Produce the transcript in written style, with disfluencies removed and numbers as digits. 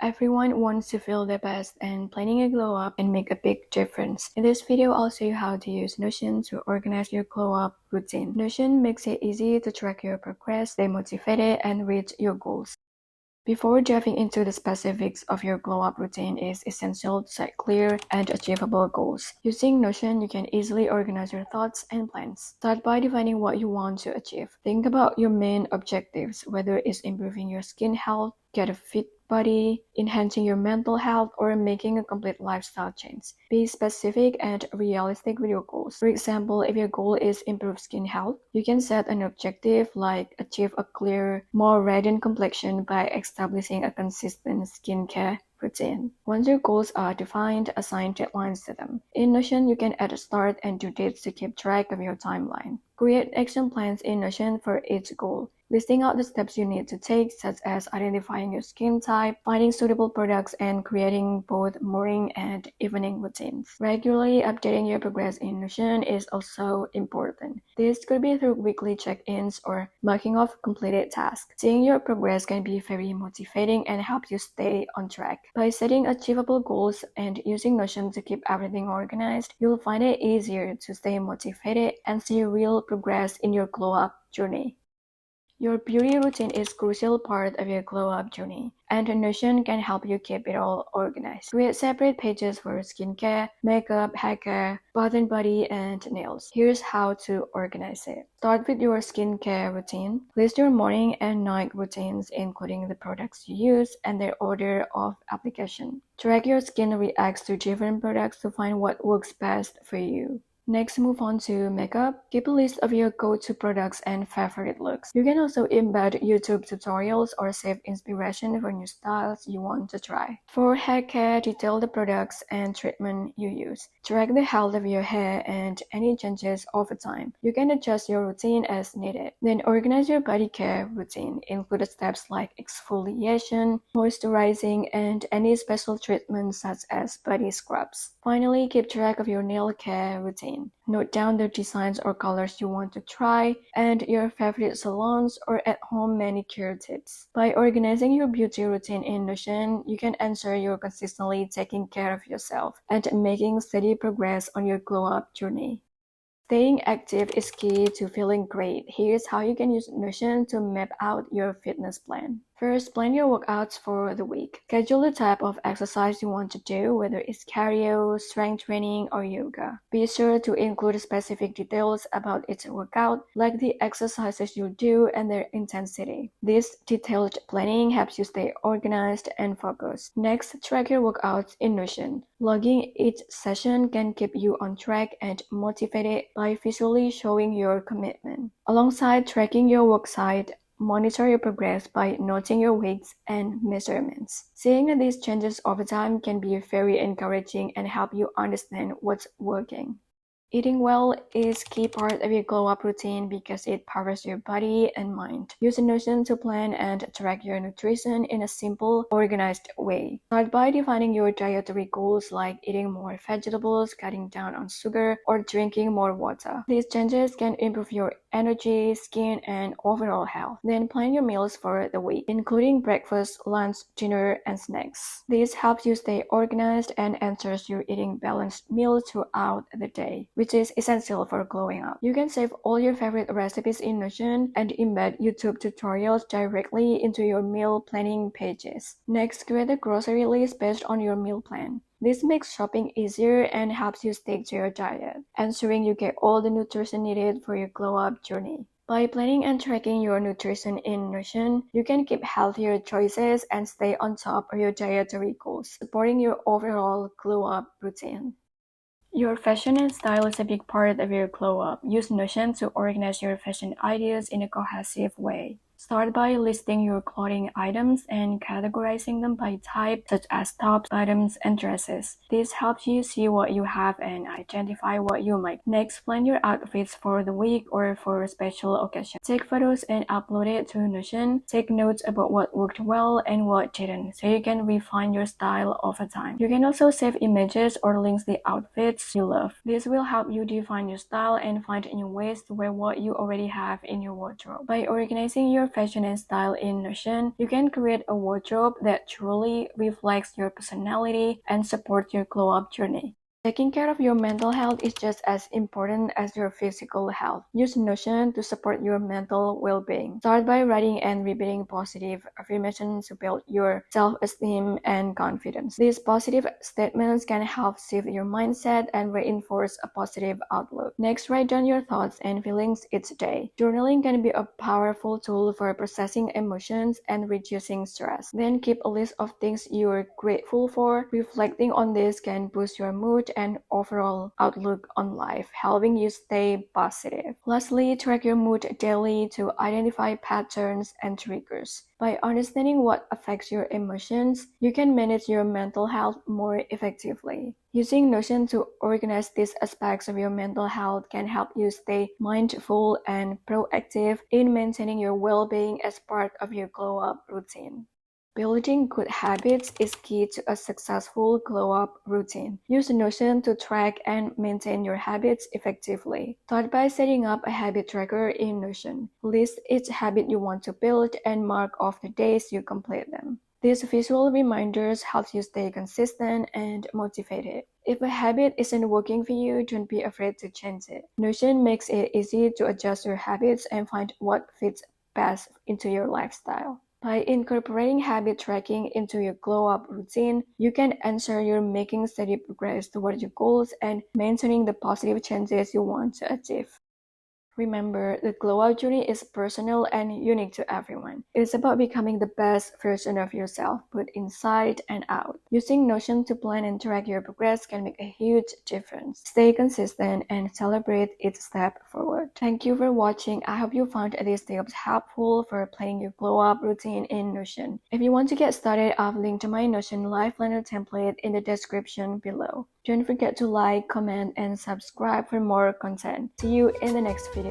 Everyone wants to feel their best, and planning a glow up can make a big difference. In this video, I'll show you how to use Notion to organize your glow up routine. Notion makes it easy to track your progress, stay motivated, and reach your goals. Before diving into the specifics of your glow up routine, it's essential to set clear and achievable goals. Using Notion, you can easily organize your thoughts and plans. Start by defining what you want to achieve. Think about your main objectives, whether it's improving your skin health, get a fit body, enhancing your mental health, or making a complete lifestyle change. Be specific and realistic with your goals. For example, if your goal is improve skin health, you can set an objective like achieve a clear, more radiant complexion by establishing a consistent skincare routine. Once your goals are defined, assign deadlines to them. In Notion, you can add a start and due dates to keep track of your timeline. Create action plans in Notion for each goal, listing out the steps you need to take, such as identifying your skin type, finding suitable products, and creating both morning and evening routines. Regularly updating your progress in Notion is also important. This could be through weekly check-ins or marking off completed tasks. Seeing your progress can be very motivating and help you stay on track. By setting achievable goals and using Notion to keep everything organized, you'll find it easier to stay motivated and see real progress in your glow-up journey. Your beauty routine is a crucial part of your glow-up journey, and Notion can help you keep it all organized. Create separate pages for skincare, makeup, hair care, bath and body, and nails. Here's how to organize it. Start with your skincare routine. List your morning and night routines, including the products you use and their order of application. Track your skin reacts to different products to find what works best for you. Next, move on to makeup. Keep a list of your go-to products and favorite looks. You can also embed YouTube tutorials or save inspiration for new styles you want to try. For hair care, detail the products and treatment you use. Track the health of your hair and any changes over time. You can adjust your routine as needed. Then organize your body care routine. Include steps like exfoliation, moisturizing, and any special treatments such as body scrubs. Finally, keep track of your nail care routine. Note down the designs or colors you want to try and your favorite salons or at-home manicure tips. By organizing your beauty routine in Notion, you can ensure you're consistently taking care of yourself and making steady progress on your glow-up journey. Staying active is key to feeling great. Here's how you can use Notion to map out your fitness plan. First, plan your workouts for the week. Schedule the type of exercise you want to do, whether it's cardio, strength training, or yoga. Be sure to include specific details about each workout, like the exercises you do and their intensity. This detailed planning helps you stay organized and focused. Next, track your workouts in Notion. Logging each session can keep you on track and motivated by visually showing your commitment. Alongside tracking your work site, monitor your progress by noting your weights and measurements. Seeing these changes over time can be very encouraging and help you understand what's working. Eating well is a key part of your glow-up routine because it powers your body and mind. Use Notion to plan and track your nutrition in a simple, organized way. Start by defining your dietary goals like eating more vegetables, cutting down on sugar, or drinking more water. These changes can improve your energy, skin, and overall health. Then plan your meals for the week, including breakfast, lunch, dinner, and snacks. This helps you stay organized and ensures you're eating balanced meals throughout the day, which is essential for glowing up. You can save all your favorite recipes in Notion and embed YouTube tutorials directly into your meal planning pages. Next, create a grocery list based on your meal plan. This makes shopping easier and helps you stick to your diet, ensuring you get all the nutrition needed for your glow-up journey. By planning and tracking your nutrition in Notion, you can keep healthier choices and stay on top of your dietary goals, supporting your overall glow-up routine. Your fashion and style is a big part of your glow-up. Use Notion to organize your fashion ideas in a cohesive way. Start by listing your clothing items and categorizing them by type, such as tops, bottoms, and dresses. This helps you see what you have and identify what you might. Next, plan your outfits for the week or for a special occasion. Take photos and upload it to Notion. Take notes about what worked well and what didn't, so you can refine your style over time. You can also save images or links to the outfits you love. This will help you define your style and find new ways to wear what you already have in your wardrobe. By organizing your fashion and style in Notion, you can create a wardrobe that truly reflects your personality and supports your glow up journey. Taking care of your mental health is just as important as your physical health. Use Notion to support your mental well-being. Start by writing and repeating positive affirmations to build your self-esteem and confidence. These positive statements can help shift your mindset and reinforce a positive outlook. Next, write down your thoughts and feelings each day. Journaling can be a powerful tool for processing emotions and reducing stress. Then keep a list of things you're grateful for. Reflecting on this can boost your mood and overall outlook on life, helping you stay positive. Lastly, track your mood daily to identify patterns and triggers. By understanding what affects your emotions, you can manage your mental health more effectively. Using Notion to organize these aspects of your mental health can help you stay mindful and proactive in maintaining your well-being as part of your glow-up routine. Building good habits is key to a successful glow-up routine. Use Notion to track and maintain your habits effectively. Start by setting up a habit tracker in Notion. List each habit you want to build and mark off the days you complete them. These visual reminders help you stay consistent and motivated. If a habit isn't working for you, don't be afraid to change it. Notion makes it easy to adjust your habits and find what fits best into your lifestyle. By incorporating habit tracking into your glow-up routine, you can ensure you're making steady progress toward your goals and maintaining the positive changes you want to achieve. Remember, the glow-up journey is personal and unique to everyone. It's about becoming the best version of yourself, both inside and out. Using Notion to plan and track your progress can make a huge difference. Stay consistent and celebrate each step forward. Thank you for watching. I hope you found these tips helpful for planning your glow-up routine in Notion. If you want to get started, I've linked to my Notion Life Planner template in the description below. Don't forget to like, comment, and subscribe for more content. See you in the next video.